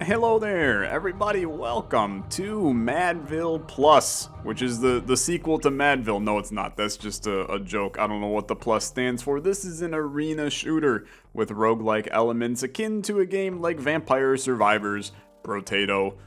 Hello there, everybody. Welcome to Madville Plus, which is the sequel to Madville. No, it's not. That's just a joke. I don't know what the plus stands for. This is an arena shooter with roguelike elements akin to a game like Vampire Survivors, Potato,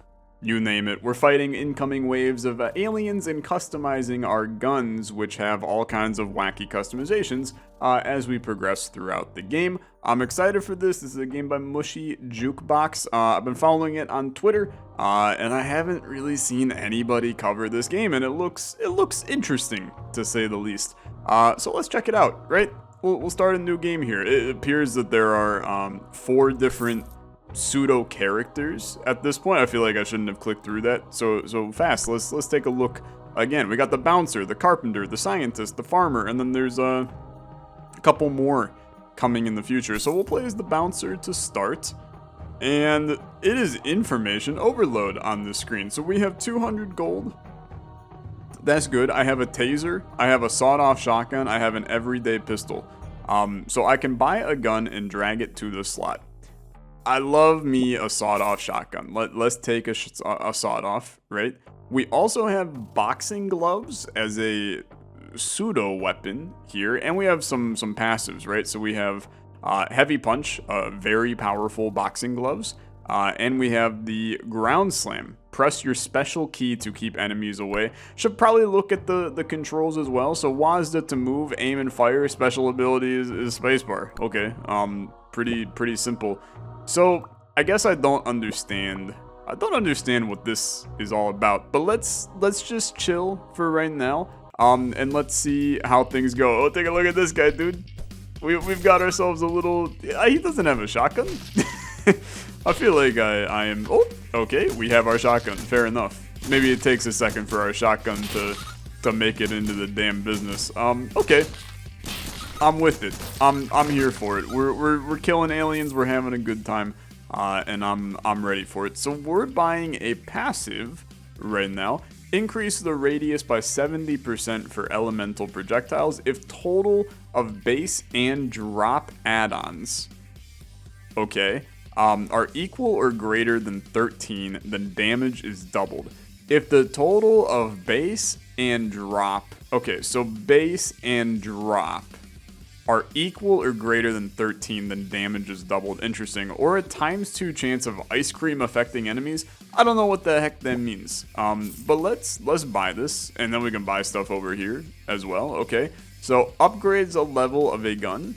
you name it. We're fighting incoming waves of aliens and customizing our guns, which have all kinds of wacky customizations as we progress throughout the game. I'm excited for this. This is a game by Mushy Jukebox. I've been following it on Twitter, and I haven't really seen anybody cover this game, and it looks interesting, to say the least. So let's check it out, right? We'll start a new game here. It appears that there are 4 different pseudo characters at this point. I feel like I shouldn't have clicked through that so fast. Let's take a look again. We got the bouncer, the carpenter, the scientist, the farmer, and then there's a couple more coming in the future. So we'll play as the bouncer to start, and it is information overload on the screen. So we have 200 gold. That's good. I have a taser, I have a sawed-off shotgun, I have an everyday pistol. So I can buy a gun and drag it to the slot. I love me a sawed-off shotgun. Let's take a sawed-off, right? We also have boxing gloves as a pseudo weapon here, and we have some passives, right? So we have heavy punch, very powerful boxing gloves, and we have the ground slam. Press your special key to keep enemies away. Should probably look at the controls as well. So WASD to move, aim, and fire. Special ability is spacebar. Okay, pretty simple. So I guess I don't understand what this is all about. But let's just chill for right now. And let's see how things go. Oh, take a look at this guy, dude. We've got ourselves a little. He doesn't have a shotgun. I feel like I am. Oh, okay. We have our shotgun. Fair enough. Maybe it takes a second for our shotgun to make it into the damn business. Okay. I'm with it. I'm here for it. We're killing aliens. We're having a good time, and I'm ready for it. So we're buying a passive right now. Increase the radius by 70% for elemental projectiles if total of base and drop add-ons, okay, are equal or greater than 13, then damage is doubled. If the total of base and drop, okay, so base and drop are equal or greater than 13, then damage is doubled. Interesting. Or a ×2 chance of ice cream affecting enemies. I don't know what the heck that means. But let's buy this, and then we can buy stuff over here as well. Okay. So upgrades a level of a gun.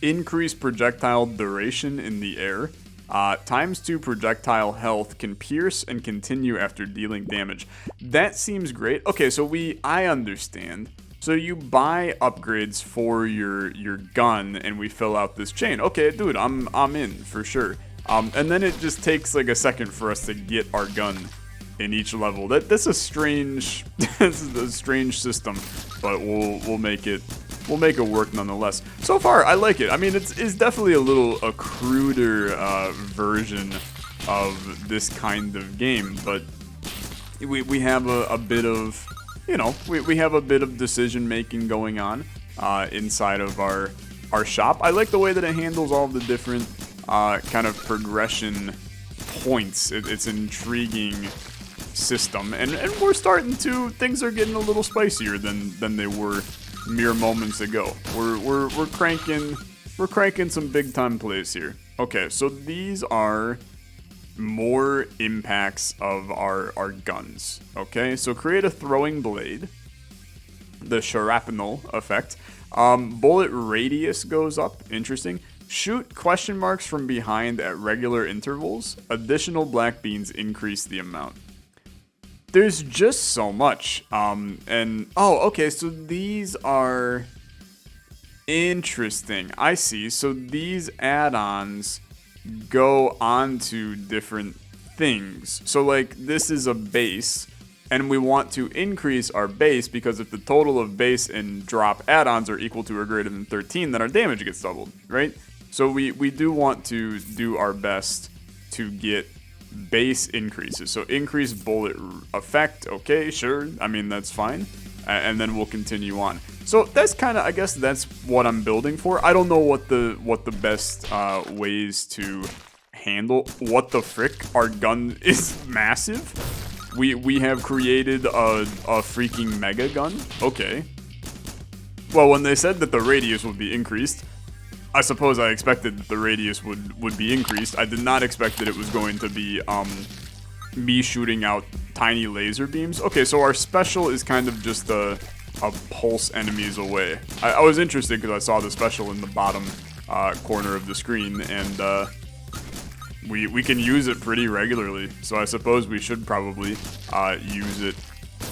Increase projectile duration in the air. ×2 projectile health, can pierce and continue after dealing damage. That seems great. Okay, so I understand. So you buy upgrades for your gun, and we fill out this chain. Okay, dude, I'm in for sure. And then it just takes like a second for us to get our gun in each level. That's a strange, this is a strange system, but we'll make it work nonetheless. So far, I like it. I mean, it's definitely a cruder version of this kind of game, but we have a bit of. You know, we have a bit of decision making going on inside of our shop. I like the way that it handles all of the different kind of progression points. It's an intriguing system, and we're starting to. Things are getting a little spicier than they were mere moments ago. We're cranking some big time plays here. Okay, so these are more impacts of our guns. Okay, so create a throwing blade, the shrapnel effect. Bullet radius goes up. Interesting. Shoot question marks from behind at regular intervals. Additional black beans increase the amount. There's just so much. And oh, okay, so these are interesting. I see. So these add-ons go on to different things. So like this is a base, and we want to increase our base because if the total of base and drop add-ons are equal to or greater than 13, then our damage gets doubled, right? So we do want to do our best to get base increases. So increase bullet effect, okay, sure. I mean, that's fine. And then we'll continue on. So that's kind of, I guess that's what I'm building for. I don't know what the best ways to handle. What the frick? Our gun is massive? We have created a freaking mega gun? Okay. Well, when they said that the radius would be increased, I suppose I expected that the radius would be increased. I did not expect that it was going to be me shooting out tiny laser beams. Okay, so our special is kind of just a pulse enemies away. I was interested because I saw the special in the bottom corner of the screen, and we can use it pretty regularly. So I suppose we should probably use it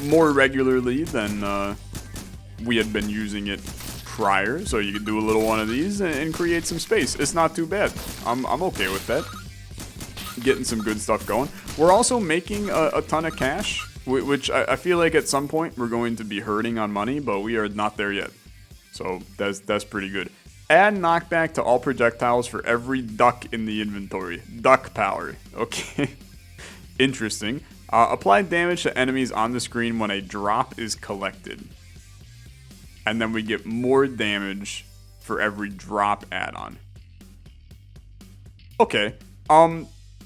more regularly than we had been using it prior. So you can do a little one of these and create some space. It's not too bad. I'm okay with that. Getting some good stuff going. We're also making a ton of cash, which I feel like at some point we're going to be hurting on money, but we are not there yet. So that's pretty good. Add knockback to all projectiles for every duck in the inventory. Duck power. Okay. Interesting. Apply damage to enemies on the screen when a drop is collected. And then we get more damage for every drop add-on. Okay.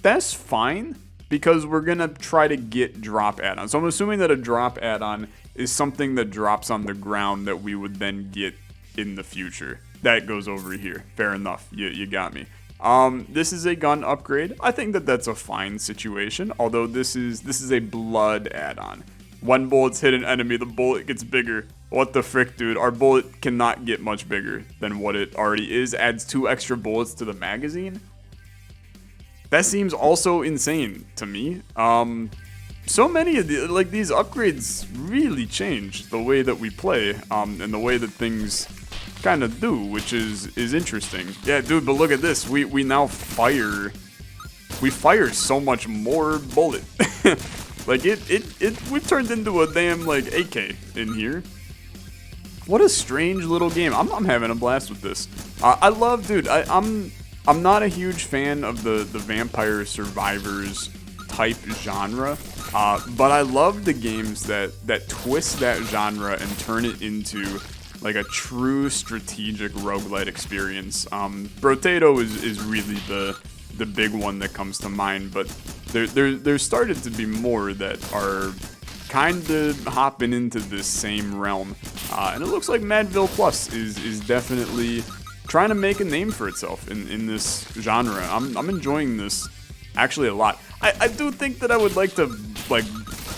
That's fine, because we're gonna try to get drop add-on. So I'm assuming that a drop add-on is something that drops on the ground that we would then get in the future. That goes over here. Fair enough. You got me. This is a gun upgrade. I think that that's a fine situation, although this is a blood add-on. When bullets hit an enemy, the bullet gets bigger. What the frick, dude? Our bullet cannot get much bigger than what it already is. Adds 2 extra bullets to the magazine. That seems also insane to me. So many of these upgrades really change the way that we play, and the way that things kind of do, which is interesting. Yeah, dude, but look at this. We now fire so much more bullet. Like we've turned into a damn like AK in here. What a strange little game. I'm having a blast with this. I love, dude. I'm not a huge fan of the Vampire Survivors type genre, but I love the games that twist that genre and turn it into like a true strategic roguelite experience. Brotato is really the big one that comes to mind, but there's started to be more that are kind of hopping into this same realm, and it looks like Madville Plus is definitely trying to make a name for itself in this genre. I'm enjoying this actually a lot. I do think that I would like to like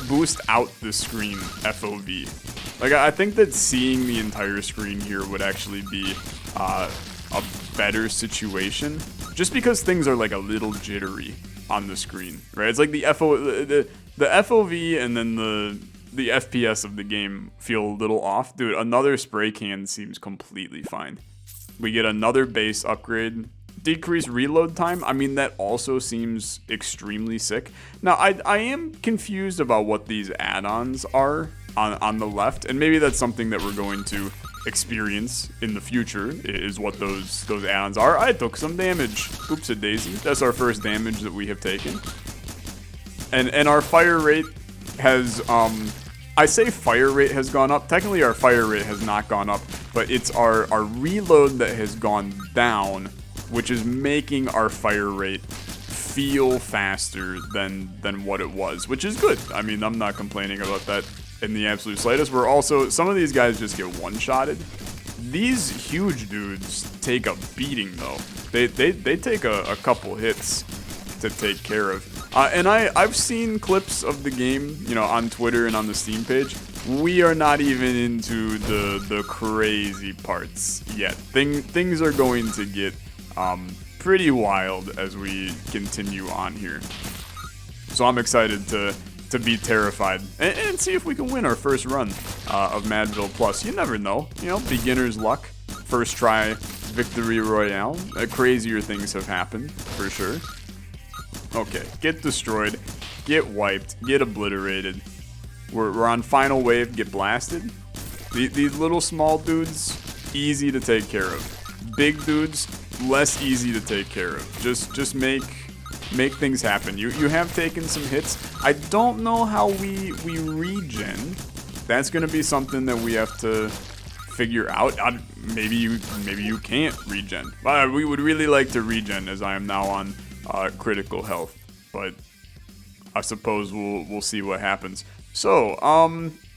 boost out the screen FOV. Like I think that seeing the entire screen here would actually be a better situation, just because things are like a little jittery on the screen, right? It's like the FOV and then the FPS of the game feel a little off. Dude, another spray can seems completely fine. We get another base upgrade. Decrease reload time. I mean, that also seems extremely sick. Now, I am confused about what these add-ons are on the left, and maybe that's something that we're going to experience in the future, is what those add-ons are. I took some damage. Oops-a-daisy. That's our first damage that we have taken. And our fire rate has, I say fire rate has gone up. Technically, our fire rate has not gone up, but it's our reload that has gone down, which is making our fire rate feel faster than what it was, which is good. I mean, I'm not complaining about that in the absolute slightest. We're also, some of these guys just get one-shotted. These huge dudes take a beating, though. They take a couple hits to take care of. And I've seen clips of the game, you know, on Twitter and on the Steam page. We are not even into the crazy parts yet. Things are going to get pretty wild as we continue on here. So I'm excited to be terrified and see if we can win our first run of Madville Plus. You never know, you know, beginner's luck, first try victory royale. Crazier things have happened for sure. Okay, get destroyed, get wiped, get obliterated. We're on final wave, get blasted. These little small dudes, easy to take care of. Big dudes, less easy to take care of. Just make things happen. You have taken some hits. I don't know how we regen. That's gonna be something that we have to figure out. Maybe you can't regen. We would really like to regen, as I am now on critical health, but I suppose we'll see what happens. So,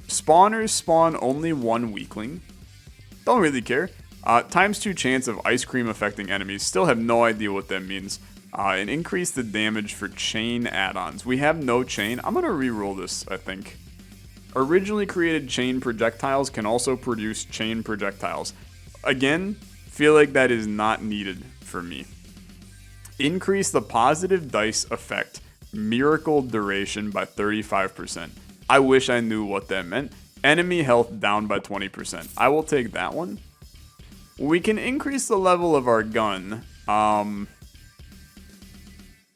spawners spawn only one weakling. Don't really care. ×2 chance of ice cream affecting enemies. Still have no idea what that means. And increase the damage for chain add-ons. We have no chain. I'm gonna re-roll this, I think. Originally created chain projectiles can also produce chain projectiles. Again, feel like that is not needed for me. Increase the positive dice effect miracle duration by 35%. I wish I knew what that meant. Enemy health down by 20%. I will take that one. We can increase the level of our gun.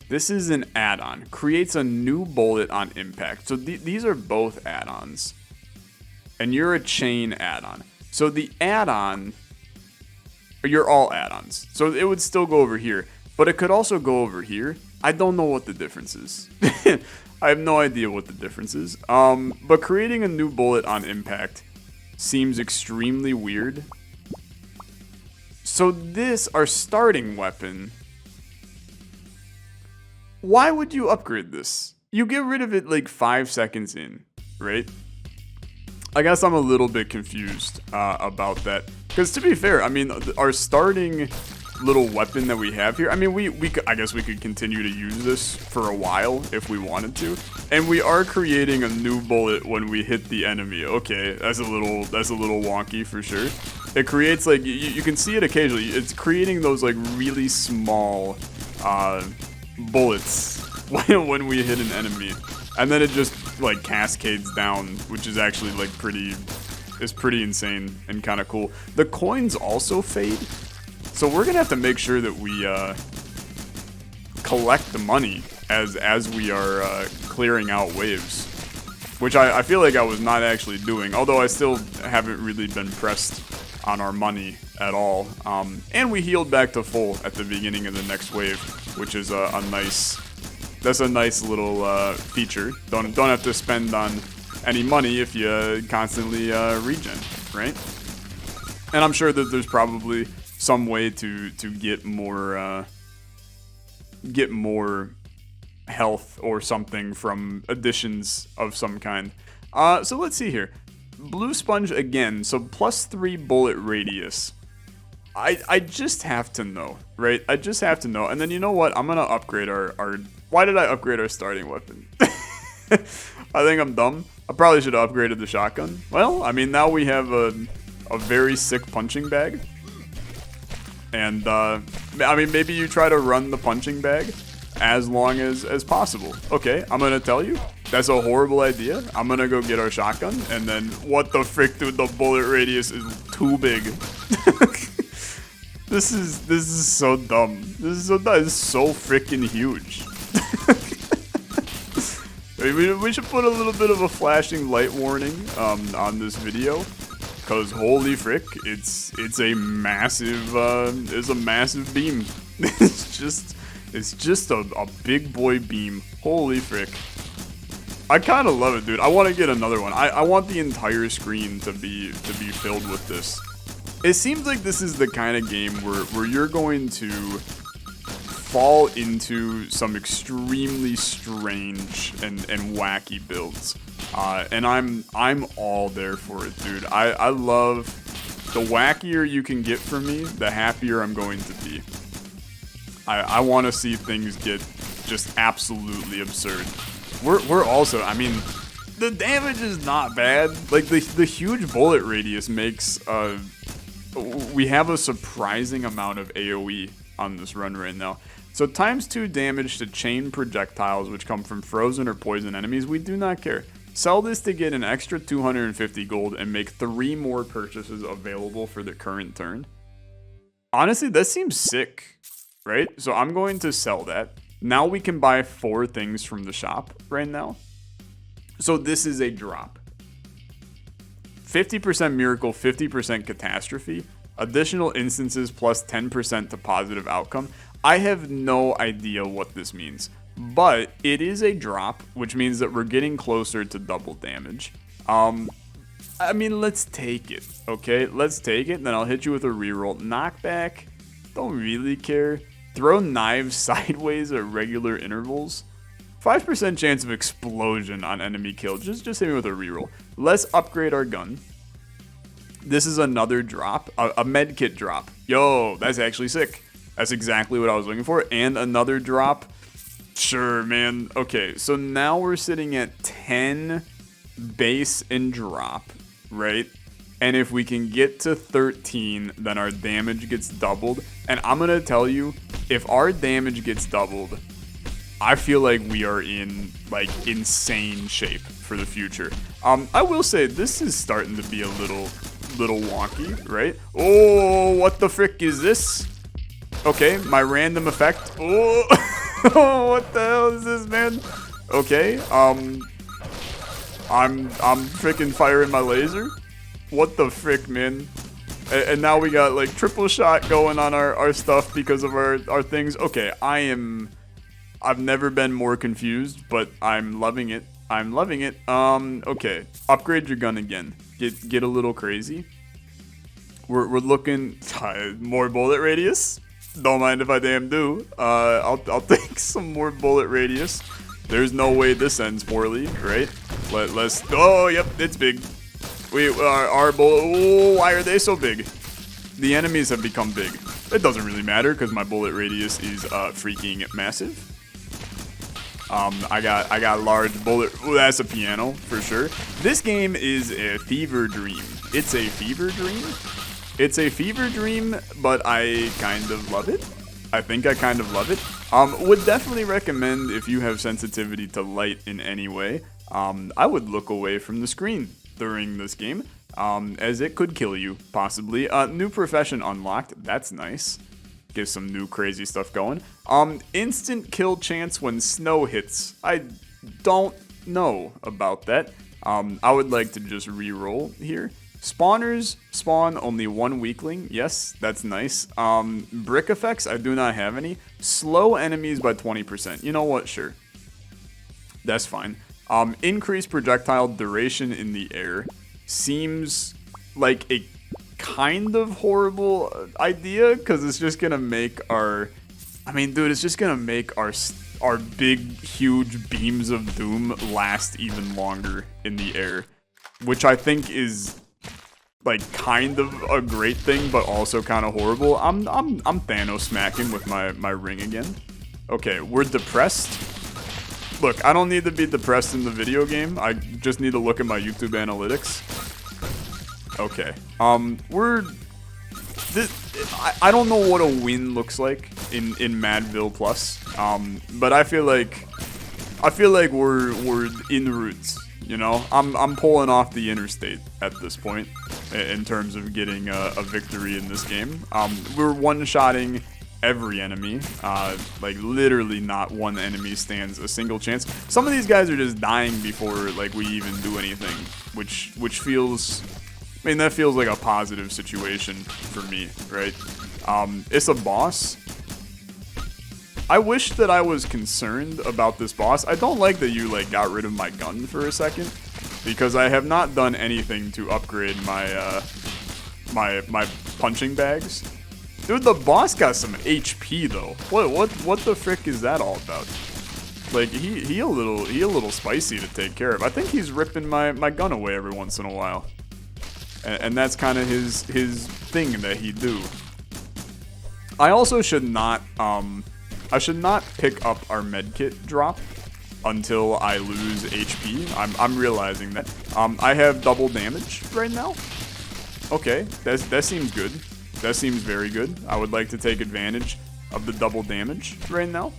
This is an add-on. Creates a new bullet on impact. So these are both add-ons. And you're a chain add-on. So the add-on, you're all add-ons. So it would still go over here. But it could also go over here. I don't know what the difference is. I have no idea what the difference is. But creating a new bullet on impact seems extremely weird. So this, our starting weapon, why would you upgrade this? You get rid of it like 5 seconds in, right? I guess I'm a little bit confused about that. Because to be fair, I mean, our starting little weapon that we have here, I mean, I guess we could continue to use this for a while if we wanted to. And we are creating a new bullet when we hit the enemy. Okay, that's a little wonky for sure. It creates like, you can see it occasionally. It's creating those like really small bullets when we hit an enemy. And then it just like cascades down, which is actually like pretty insane and kind of cool. The coins also fade. So we're gonna have to make sure that we collect the money as we are clearing out waves, which I feel like I was not actually doing, although I still haven't really been pressed on our money at all. And we healed back to full at the beginning of the next wave, which is a nice little feature. Don't have to spend on any money if you constantly regen, right? And I'm sure that there's probably some way to get more health or something from additions of some kind. So let's see here. Blue sponge again, so +3 bullet radius. I just have to know, right? I just have to know. And then you know what? I'm gonna upgrade our why did I upgrade our starting weapon? I think I'm dumb. I probably should have upgraded the shotgun. Well, I mean, now we have a very sick punching bag. And, I mean, maybe you try to run the punching bag as long as possible. Okay, I'm gonna tell you, that's a horrible idea. I'm gonna go get our shotgun, and then, what the frick, dude, the bullet radius is too big. This is so dumb. This is so freaking huge. We should put a little bit of a flashing light warning on this video. Cause holy frick, it's a massive beam. it's just a big boy beam. Holy frick. I kind of love it, dude. I want to get another one. I want the entire screen to be filled with this. It seems like this is the kind of game where you're going to fall into some extremely strange and wacky builds. And I'm all there for it, dude. I love the wackier you can get from me, the happier I'm going to be. I want to see things get just absolutely absurd. We're also, I mean, the damage is not bad. Like the huge bullet radius makes we have a surprising amount of AoE on this run right now. So ×2 damage to chain projectiles which come from frozen or poison enemies. We do not care. Sell this to get an extra 250 gold and make 3 more purchases available for the current turn. Honestly, that seems sick, right? So I'm going to sell that. Now we can buy 4 things from the shop right now. So this is a drop. 50% miracle, 50% catastrophe. Additional instances plus 10% to positive outcome. I have no idea what this means. But it is a drop, which means that we're getting closer to double damage. I mean, let's take it, okay? Let's take it, and then I'll hit you with a reroll. Knockback, don't really care. Throw knives sideways at regular intervals. 5% chance of explosion on enemy kill. Just hit me with a reroll. Let's upgrade our gun. This is another drop, a med kit drop. Yo, that's actually sick. That's exactly what I was looking for. And another drop. Sure, man. Okay, so now we're sitting at 10 base and drop, right? And if we can get to 13, then our damage gets doubled. And I'm going to tell you, if our damage gets doubled, I feel like we are in, like, insane shape for the future. I will say, this is starting to be a little wonky, right? Oh, what the frick is this? Okay, my random effect. Oh, what the hell is this, man? Okay, I'm freaking firing my laser. What the frick, man? And now we got like triple shot going on our stuff because of our things. Okay, I've never been more confused, but I'm loving it. I'm loving it. Okay, upgrade your gun again. Get a little crazy. We're looking more bullet radius. Don't mind if I damn do. I'll take some more bullet radius. There's no way this ends poorly, right? Let's. Oh, yep, it's big. Our bullet. Oh, why are they so big? The enemies have become big. It doesn't really matter because my bullet radius is freaking massive. I got large bullet. Ooh, that's a piano for sure. This game is a fever dream. It's a fever dream. It's a fever dream, but I kind of love it. I think I kind of love it. Would definitely recommend if you have sensitivity to light in any way. I would look away from the screen during this game, as it could kill you, possibly. New profession unlocked. That's nice. Gives some new crazy stuff going. Instant kill chance when snow hits. I don't know about that. I would like to just re-roll here. Spawners spawn only one weakling. Yes, that's nice. Brick effects, I do not have any. Slow enemies by 20%. You know what? Sure. That's fine. Increase projectile duration in the air. Seems like a kind of horrible idea because it's just gonna make our... I mean, dude, it's just gonna make our big, huge beams of doom last even longer in the air. Which I think is... like kind of a great thing, but also kind of horrible. I'm Thanos smacking with my ring again. Okay, we're depressed. Look, I don't need to be depressed in the video game. I just need to look at my YouTube analytics. Okay, I don't know what a win looks like in Madville Plus. But I feel like we're in routes. You know, I'm pulling off the interstate at this point in terms of getting a victory in this game. We're one-shotting every enemy. Like literally not one enemy stands a single chance. Some of these guys are just dying before like we even do anything, which feels, I mean, that feels like a positive situation for me, right? It's a boss. I wish that I was concerned about this boss. I don't like that you like got rid of my gun for a second, because I have not done anything to upgrade my my punching bags. Dude, the boss got some HP though. What the frick is that all about? Like he a little spicy to take care of. I think he's ripping my gun away every once in a while, and that's kind of his thing that he do. I also should not I should not pick up our medkit drop until I lose HP. I'm realizing that. I have double damage right now. Okay, that seems good. That seems very good. I would like to take advantage of the double damage right now.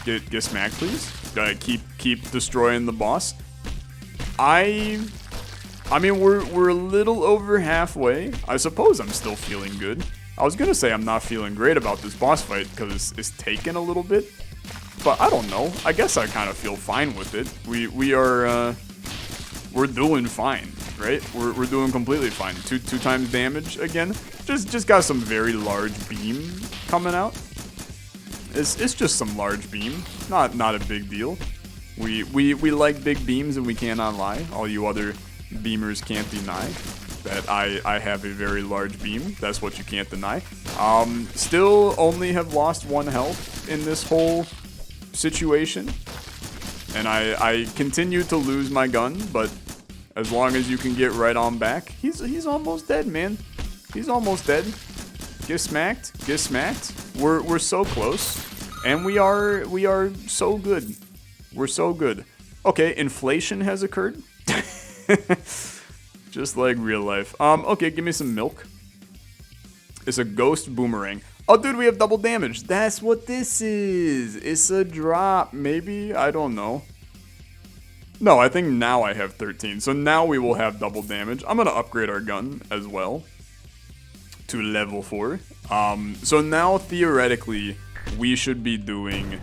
Get smacked, please. Gotta keep destroying the boss. I mean, we're a little over halfway. I suppose I'm still feeling good. I was gonna say I'm not feeling great about this boss fight because it's taken a little bit, but I don't know. I guess I kind of feel fine with it. We're doing fine, right? We're doing completely fine. Two times damage again. Just got some very large beam coming out. It's just some large beam. Not a big deal. We like big beams and we cannot lie. All you other beamers can't deny that I have a very large beam. That's what you can't deny. Still only have lost 1 health in this whole situation. And I continue to lose my gun, but as long as you can get right on back, he's almost dead, man. He's almost dead. Get smacked, get smacked. We're so close, and we are so good. We're so good. Okay, inflation has occurred. Just like real life. Okay, give me some milk. It's a ghost boomerang. Oh, dude, we have double damage. That's what this is. It's a drop, maybe? I don't know. No, I think now I have 13. So now we will have double damage. I'm going to upgrade our gun as well to level 4. So now, theoretically, we should be doing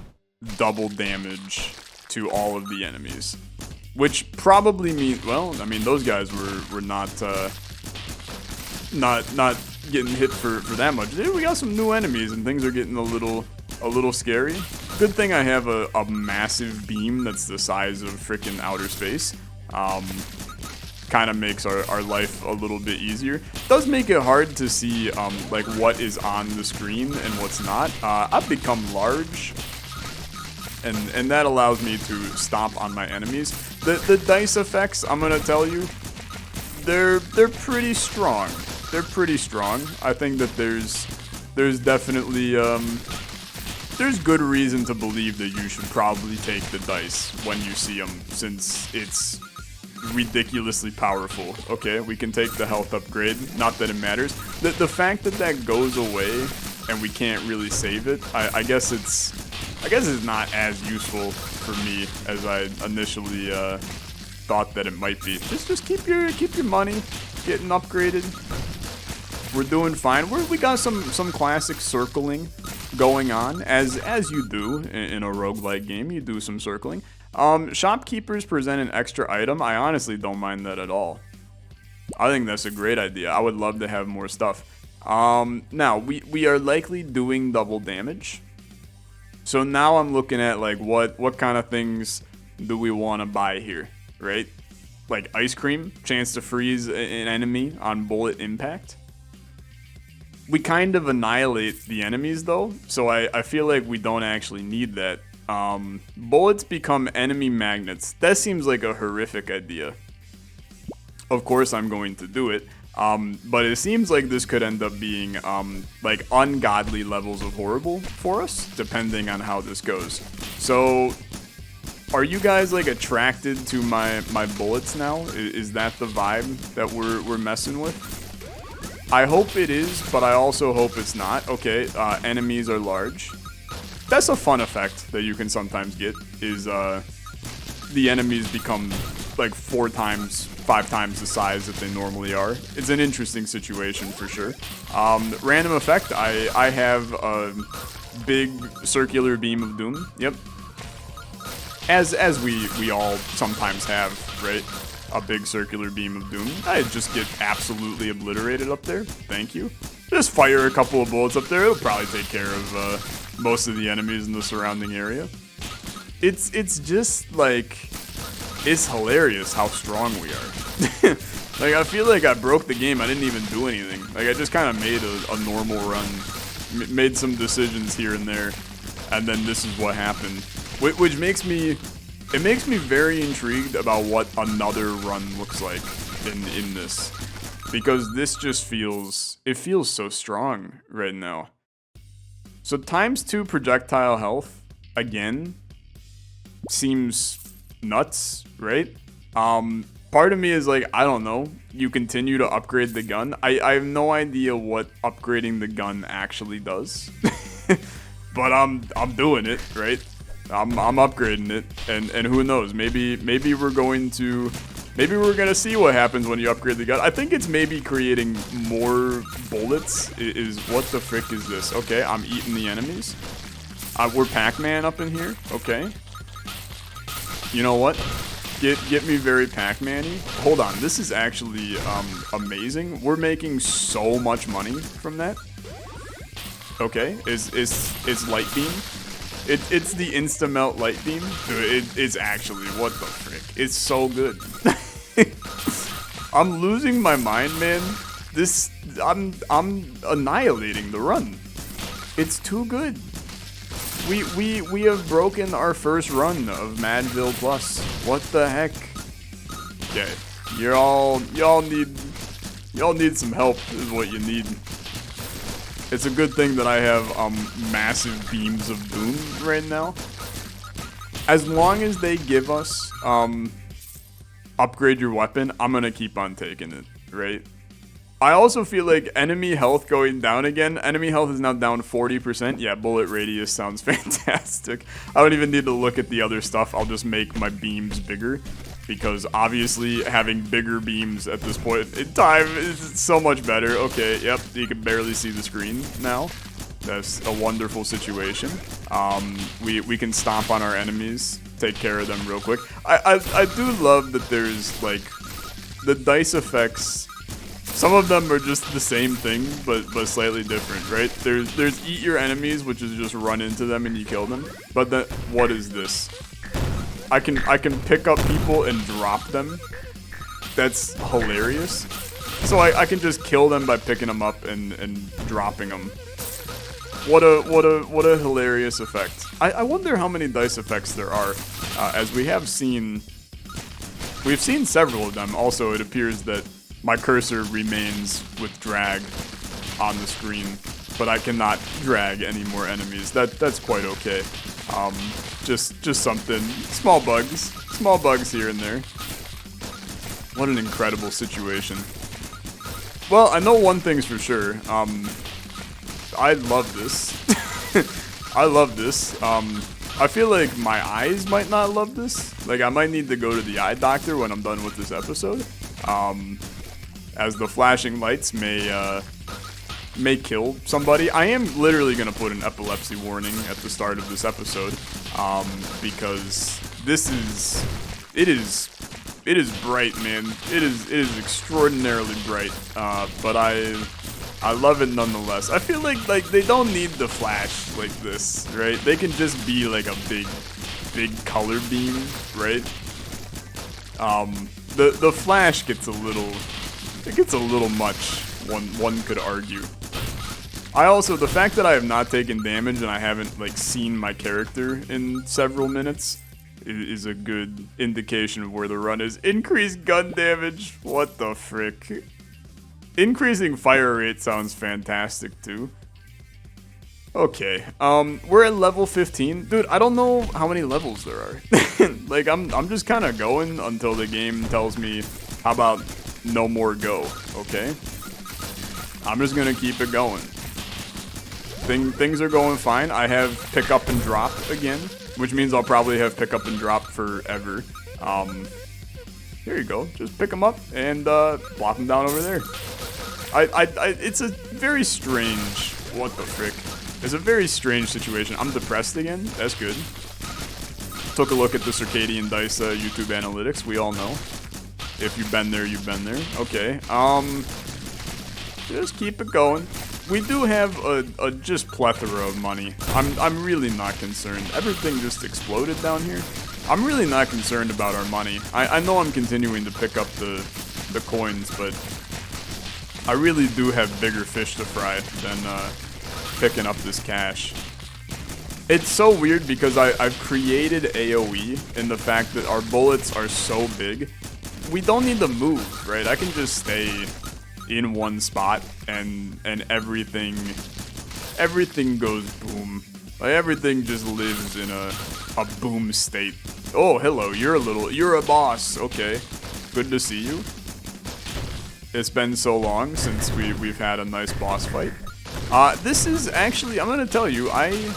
double damage to all of the enemies. Which probably means, well, I mean, those guys were not getting hit for that much. We got some new enemies and things are getting a little scary. Good thing I have a massive beam that's the size of freaking outer space. Kind of makes our life a little bit easier. Does make it hard to see like what is on the screen and what's not. I've become large, and that allows me to stomp on my enemies. The dice effects, I'm gonna tell you, they're pretty strong. They're pretty strong. I think that there's definitely there's good reason to believe that you should probably take the dice when you see them, since it's ridiculously powerful. Okay, we can take the health upgrade. Not that it matters. The fact that goes away and we can't really save it, I guess it's not as useful for me as I initially thought that it might be. Just keep your money getting upgraded. We're doing fine. We got some classic circling going on, as you do in a roguelike game. You do some circling. Shopkeepers present an extra item. I honestly don't mind that at all. I think that's a great idea. I would love to have more stuff. Now, we are likely doing double damage. So now I'm looking at like what kind of things do we want to buy here, right? Like ice cream, chance to freeze an enemy on bullet impact. We kind of annihilate the enemies though, so I feel like we don't actually need that. Bullets become enemy magnets. That seems like a horrific idea. Of course I'm going to do it. But it seems like this could end up being like ungodly levels of horrible for us, depending on how this goes. So, are you guys like attracted to my bullets now? Is that the vibe that we're messing with? I hope it is, but I also hope it's not. Okay, enemies are large. That's a fun effect that you can sometimes get, is the enemies become like 4 times, 5 times the size that they normally are. It's an interesting situation for sure. Random effect, I have a big circular beam of doom. Yep. As we all sometimes have, right? A big circular beam of doom. I just get absolutely obliterated up there. Thank you. Just fire a couple of bullets up there. It'll probably take care of most of the enemies in the surrounding area. It's just like, it's hilarious how strong we are. Like, I feel like I broke the game. I didn't even do anything. Like, I just kind of made a normal run, made some decisions here and there, and then this is what happened. Which makes me, it makes me very intrigued about what another run looks like in this. Because this just feels, it feels so strong right now. So ×2 projectile health, again, seems nuts, right? Part of me is like, I don't know, you continue to upgrade the gun. I have no idea what upgrading the gun actually does. But I'm doing it, right? I'm upgrading it, and who knows, maybe we're gonna see what happens when you upgrade the gun. I think it's maybe creating more bullets is what the frick is this? Okay, I'm eating the enemies. We're Pac-Man up in here, okay. You know what? Get me very Pac-Man-y. Hold on, this is actually amazing. We're making so much money from that. Okay, it's light beam. It's the insta-melt light beam. Dude, it's actually, what the frick? It's so good. I'm losing my mind, man. This I'm annihilating the run. It's too good. We have broken our first run of Madville Plus. What the heck? Okay, y'all need some help is what you need. It's a good thing that I have massive beams of doom right now. As long as they give us upgrade your weapon, I'm gonna keep on taking it, right? I also feel like enemy health going down again. Enemy health is now down 40%. Yeah, bullet radius sounds fantastic. I don't even need to look at the other stuff. I'll just make my beams bigger. Because obviously having bigger beams at this point in time is so much better. Okay, yep, you can barely see the screen now. That's a wonderful situation. We can stomp on our enemies, take care of them real quick. I do love that there's like the dice effects. Some of them are just the same thing, but slightly different, right? There's eat your enemies, which is just run into them and you kill them. But then what is this? I can pick up people and drop them. That's hilarious. So I can just kill them by picking them up and dropping them. What a hilarious effect. I wonder how many dice effects there are, as we've seen several of them. Also, it appears that my cursor remains with drag on the screen, but I cannot drag any more enemies. That's quite okay. Just something, small bugs here and there. What an incredible situation. Well, I know one thing's for sure. I love this. I love this. I feel like my eyes might not love this. Like I might need to go to the eye doctor when I'm done with this episode. As the flashing lights may kill somebody. I am literally gonna put an epilepsy warning at the start of this episode, because it is bright, man. It is extraordinarily bright, but I love it nonetheless. I feel like they don't need the flash like this, right? They can just be like a big color beam, right? The flash gets a little much. One could argue. The fact that I have not taken damage and I haven't like seen my character in several minutes is a good indication of where the run is. Increased gun damage. What the frick? Increasing fire rate sounds fantastic too. Okay, we're at level 15. Dude, I don't know how many levels there are. Like, I'm just kind of going until the game tells me, how about no more go, okay? I'm just gonna keep it going. Things are going fine. I have pick up and drop again, which means I'll probably have pick up and drop forever. Here you go. Just pick them up and plop them down over there. It's a very strange. What the frick? It's a very strange situation. I'm depressed again. That's good. Took a look at the Circadian Dice YouTube analytics. We all know. If you've been there, you've been there. Okay. Just keep it going. We do have a just plethora of money. I'm really not concerned. Everything just exploded down here. I'm really not concerned about our money. I know I'm continuing to pick up the coins, but I really do have bigger fish to fry than picking up this cash. It's so weird because I've created AoE in the fact that our bullets are so big. We don't need to move, right? I can just stay in one spot and everything goes boom. Like everything just lives in a boom state. Oh, hello, you're a boss. Okay, good to see you. It's been so long since we've had a nice boss fight. This is actually, I'm gonna tell you, I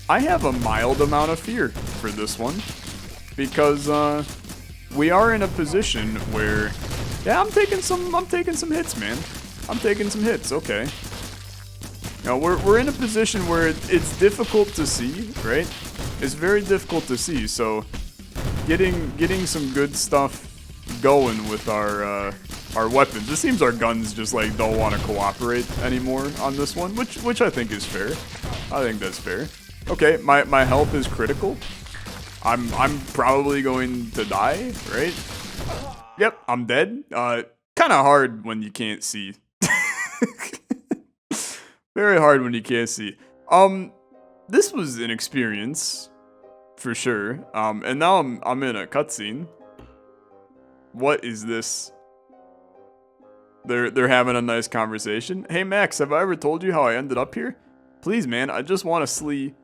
have a mild amount of fear for this one because we are in a position where, yeah, I'm taking some hits, man. I'm taking some hits. Okay. Now we're in a position where it's difficult to see, right? It's very difficult to see. So getting some good stuff going with our weapons. It seems our guns just like don't want to cooperate anymore on this one, which I think is fair. I think that's fair. Okay, my health is critical. I'm probably going to die, right? Yep, I'm dead. Kind of hard when you can't see. Very hard when you can't see. This was an experience, for sure. And now I'm in a cutscene. What is this? They're having a nice conversation. Hey Max, have I ever told you how I ended up here? Please, man, I just want to sleep.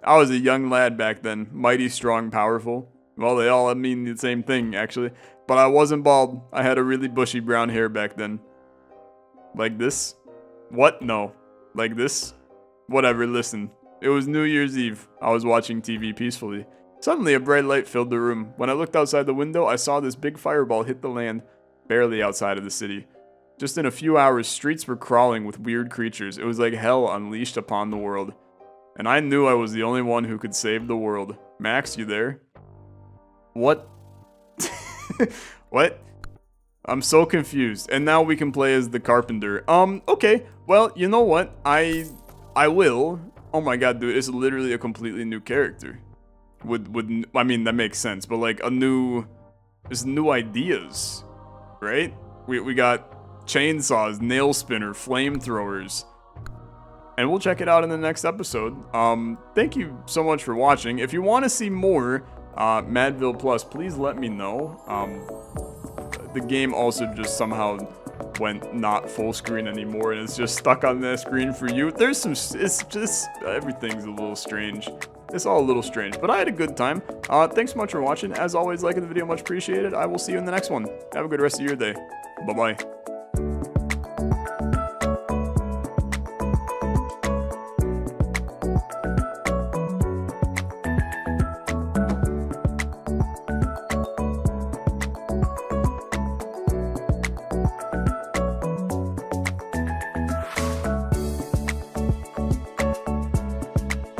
I was a young lad back then, mighty strong, powerful. Well, they all mean the same thing, actually. But I wasn't bald. I had a really bushy brown hair back then. Like this? What? No. Like this? Whatever, listen. It was New Year's Eve. I was watching TV peacefully. Suddenly, a bright light filled the room. When I looked outside the window, I saw this big fireball hit the land, barely outside of the city. Just in a few hours, streets were crawling with weird creatures. It was like hell unleashed upon the world. And I knew I was the only one who could save the world. Max, you there? What? What? I'm so confused. And now we can play as the carpenter. Okay. Well, you know what? I will. Oh my god, dude, it's literally a completely new character. I mean, that makes sense, but like there's new ideas, right? We got chainsaws, nail spinner, flamethrowers. And we'll check it out in the next episode. Thank you so much for watching. If you want to see more Madville Plus, please let me know. The game also just somehow went not full screen anymore, and it's just stuck on that screen for you. It's just, everything's a little strange. It's all a little strange, but I had a good time. Thanks so much for watching. As always, liking the video, much appreciated. I will see you in the next one. Have a good rest of your day. Bye-bye.